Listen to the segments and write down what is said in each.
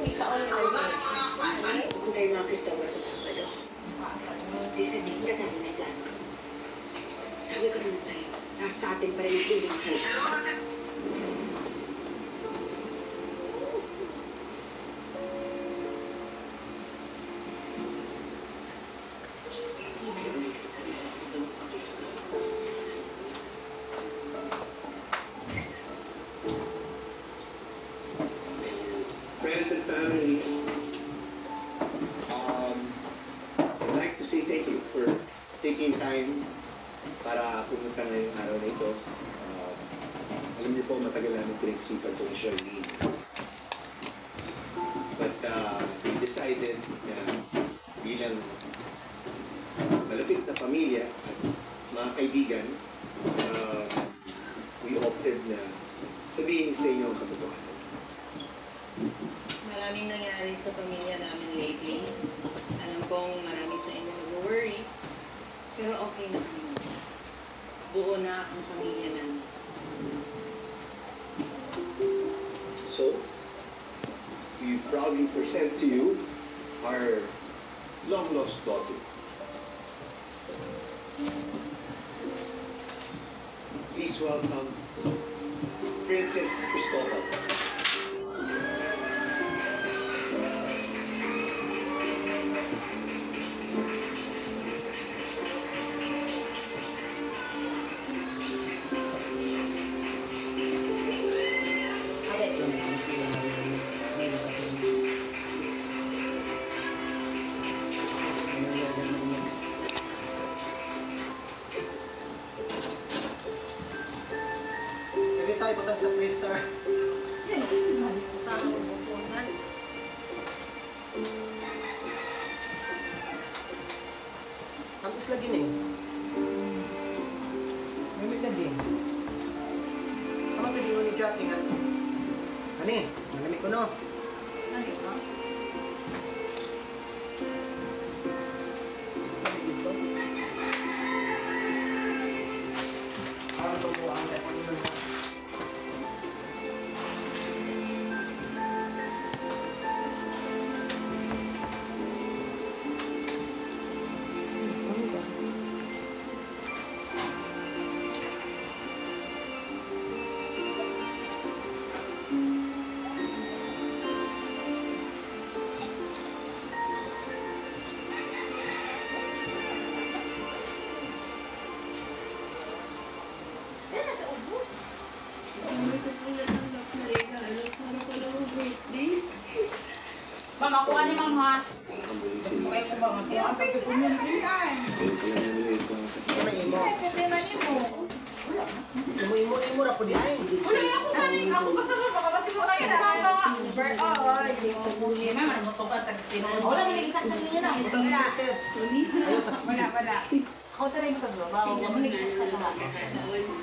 Ikaon na lang. Kung tayo mga Cristobal sa Sabado. Di sabihin ka sa atin may plano. Sabi ko naman sa'yo, nasa atin pa rin ang feeling sa'yo. Friends and family, I'd like to say thank you for taking time para pumunta ngayong araw na ito. Alam niyo po, matagal namin pinag-isipan itong Charlene. But we decided na bilang malapit na pamilya at mga kaibigan, we opted na sabihin sa inyo ang katotohanan. Maraming nangyari sa pamilya namin lately. Alam kong marami sa inyo nag-worry, pero okay na kami. Buo na ang pamilya namin. So, we proudly present to you our long-lost daughter. Please welcome Princess Cristobal. Jadi saya ikutan sa Playstar. Tampis lagi nih. Mimik na din. Kamu tadi ko ni chatting kan? Ani, malamig ko no. Ano ba? Mama, kuha ni Mama. Okay ko ba mag-iwan? Ang pwede ko nyo rin. Ano imo? Imo ra po di ay. Wala ako kanin. Ako pasunod. Baka pasunod kayo sa mga. Sa buhay, mama, matupad tag-sino. Wala mo nag-isang sa inyo na. Butas na sir. Ayo sa Wala. Ako tayo mo pagbabaw. Wala mo nag-isang sa lahat.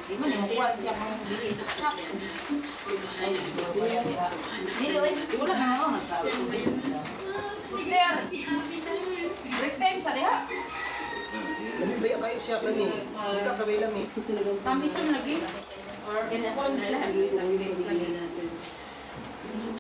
Di mo na makuha siya kung sabihin. Saksak. Niloy, wala ka naman nagtawag. Sister! Break time sa diha. Lami ba yung kayo siya kani? Ika kabay lami. Kami siya lagi. Or, ganyan ko lang sila.